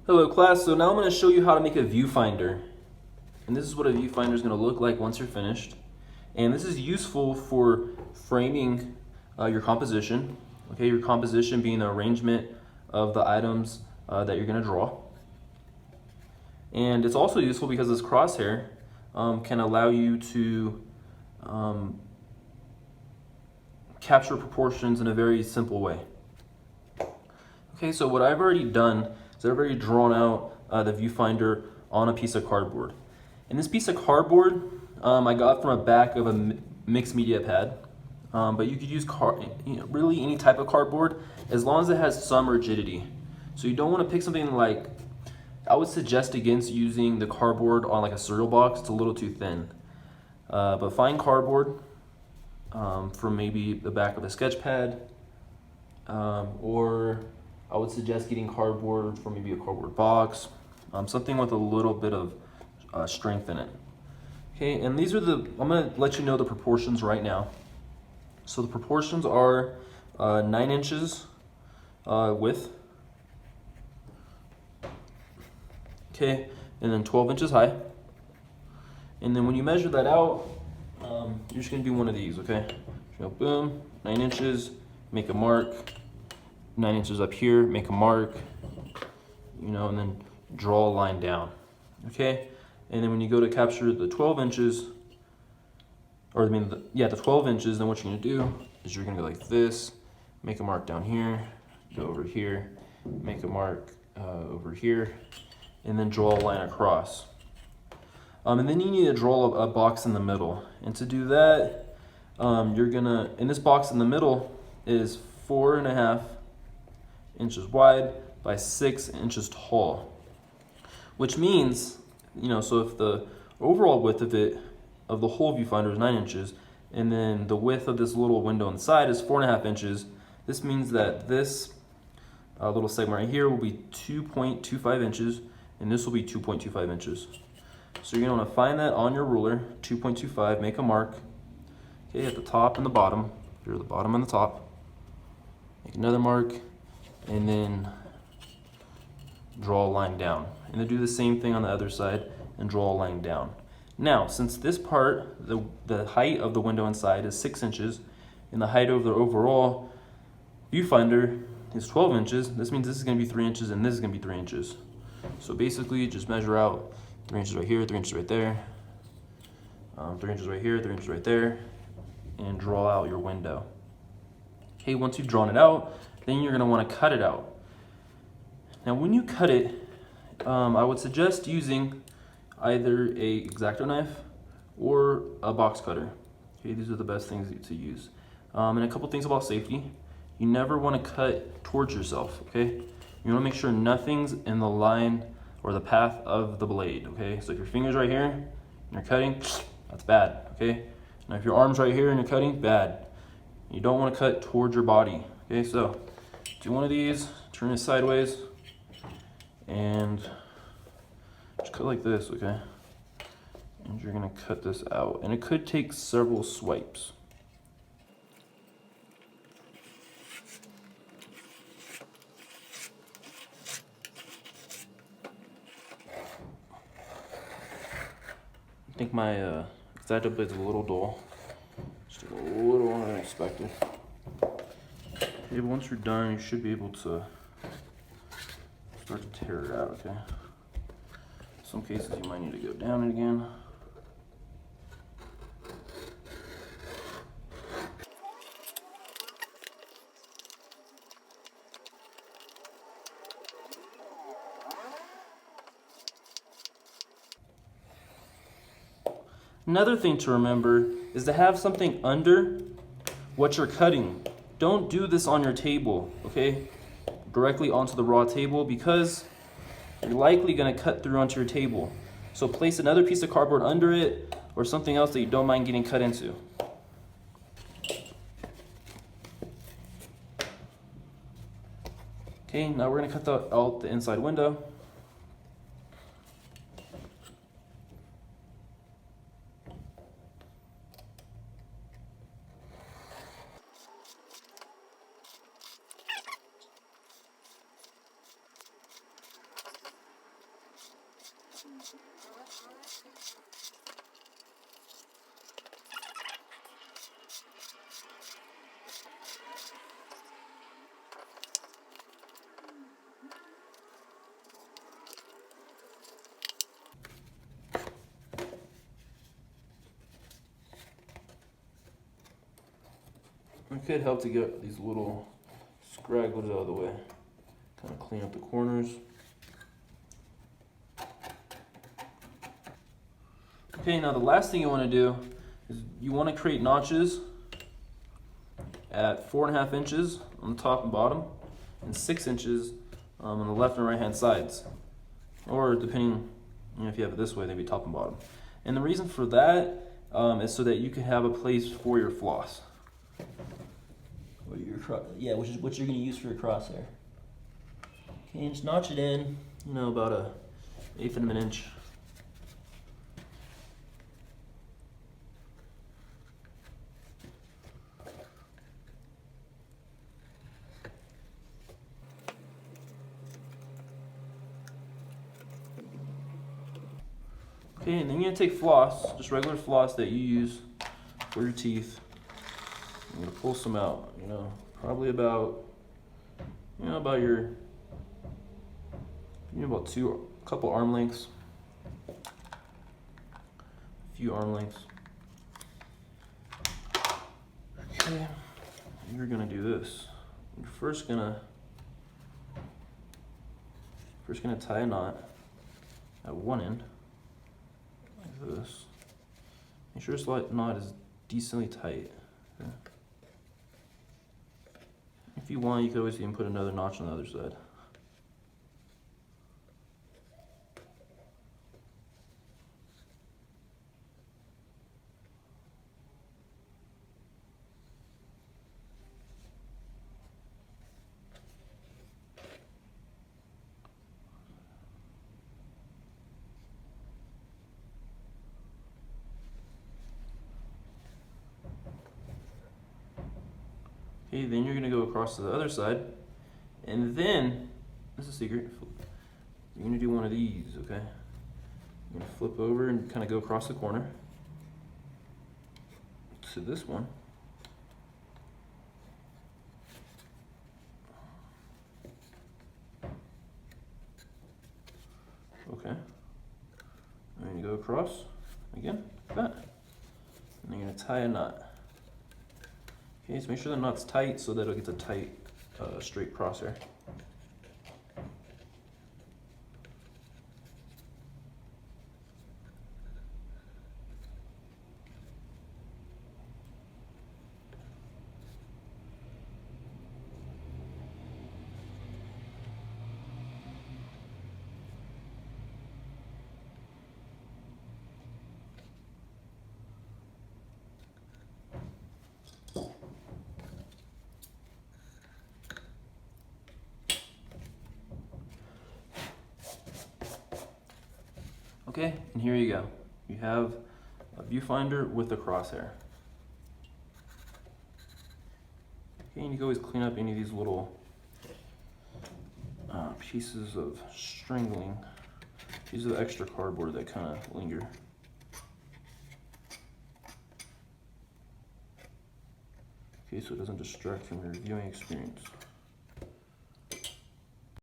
Hello class, so now I'm going to show you how to make a viewfinder. And this is what a viewfinder is going to look like once you're finished. And this is useful for framing your composition. Okay, your composition being the arrangement of the items that you're going to draw. And it's also useful because this crosshair can allow you to capture proportions in a very simple way. Okay, so what I've already done is I've already drawn out the viewfinder on a piece of cardboard. And this piece of cardboard I got from a back of a mixed media pad, but you could use really any type of cardboard as long as it has some rigidity. So you don't want to pick something like, I would suggest against using the cardboard on like a cereal box. It's a little too thin. But find cardboard from maybe the back of a sketch pad, or I would suggest getting cardboard from maybe a cardboard box, something with a little bit of strength in it. Okay, and these are I'm gonna let you know the proportions right now. So the proportions are 9 inches width, okay, and then 12 inches high. And then when you measure that out, you're just gonna do one of these, okay? So boom, 9 inches, make a mark. 9 inches up here, make a mark, and then draw a line down, okay? And then when you go to capture the 12 inches, the 12 inches, then what you're gonna do is you're gonna go like this, make a mark down here, go over here, make a mark over here, and then draw a line across. And then you need to draw a box in the middle. And to do that, and this box in the middle is 4.5 inches wide by 6 inches tall, which means, so if the overall width of the whole viewfinder is 9 inches, and then the width of this little window on the side is 4.5 inches, this means that this little segment right here will be 2.25 inches, and this will be 2.25 inches. So you're gonna wanna find that on your ruler, 2.25, make a mark, okay, at the top and the bottom, here the bottom and the top, make another mark, and then draw a line down. And then do the same thing on the other side and draw a line down. Now, since this part, the height of the window inside is 6 inches, and the height of the overall viewfinder is 12 inches, this means this is gonna be 3 inches and this is gonna be 3 inches. So basically, just measure out 3 inches right here, 3 inches right there, 3 inches right here, 3 inches right there, and draw out your window. Okay, once you've drawn it out, then you're gonna wanna cut it out. Now when you cut it, I would suggest using either a X-Acto knife or a box cutter. Okay, these are the best things to use. And a couple things about safety. You never wanna cut towards yourself, okay? You wanna make sure nothing's in the line or the path of the blade, okay? So if your finger's right here and you're cutting, that's bad, okay? Now if your arm's right here and you're cutting, bad. You don't wanna cut towards your body, okay? So do one of these, turn it sideways, and just cut like this, okay? And you're gonna cut this out. And it could take several swipes. I think my X-Acto blade's a little dull. Just a little longer than expected. Okay, but once you're done, you should be able to start to tear it out, okay? Some cases you might need to go down it again. Another thing to remember is to have something under what you're cutting. Don't do this on your table, okay? Directly onto the raw table, because you're likely gonna cut through onto your table. So place another piece of cardboard under it or something else that you don't mind getting cut into. Okay, now we're gonna cut out the inside window. It could help to get these little scragglers out of the way. Kind of clean up the corners. Okay, now the last thing you want to do is you want to create notches at 4.5 inches on the top and bottom, and 6 inches on the left and right hand sides. Or depending, if you have it this way, they'd be top and bottom. And the reason for that is so that you can have a place for your floss. Or your which is what you're going to use for your crosshair. Okay, and just notch it in, about 1/8 of an inch. Okay, and then you're going to take floss, just regular floss that you use for your teeth. I'm going to pull some out, probably about, about a couple arm lengths, a few arm lengths. Okay, you're going to do this. You're first going to tie a knot at one end. This. Make sure this knot is decently tight. Okay. If you want, you could always even put another notch on the other side. Okay, then you're going to go across to the other side, and then, this is a secret, you're going to do one of these, okay? You're going to flip over and kind of go across the corner to this one. Okay. And you go across, again, like that. And you're going to tie a knot. Okay, so make sure the knot's tight so that it'll get a tight, straight crosshair. Okay, and here you go. You have a viewfinder with a crosshair. Okay, and you can always clean up any of these little pieces of strangling. These are the extra cardboard that kind of linger. Okay, so it doesn't distract from your viewing experience.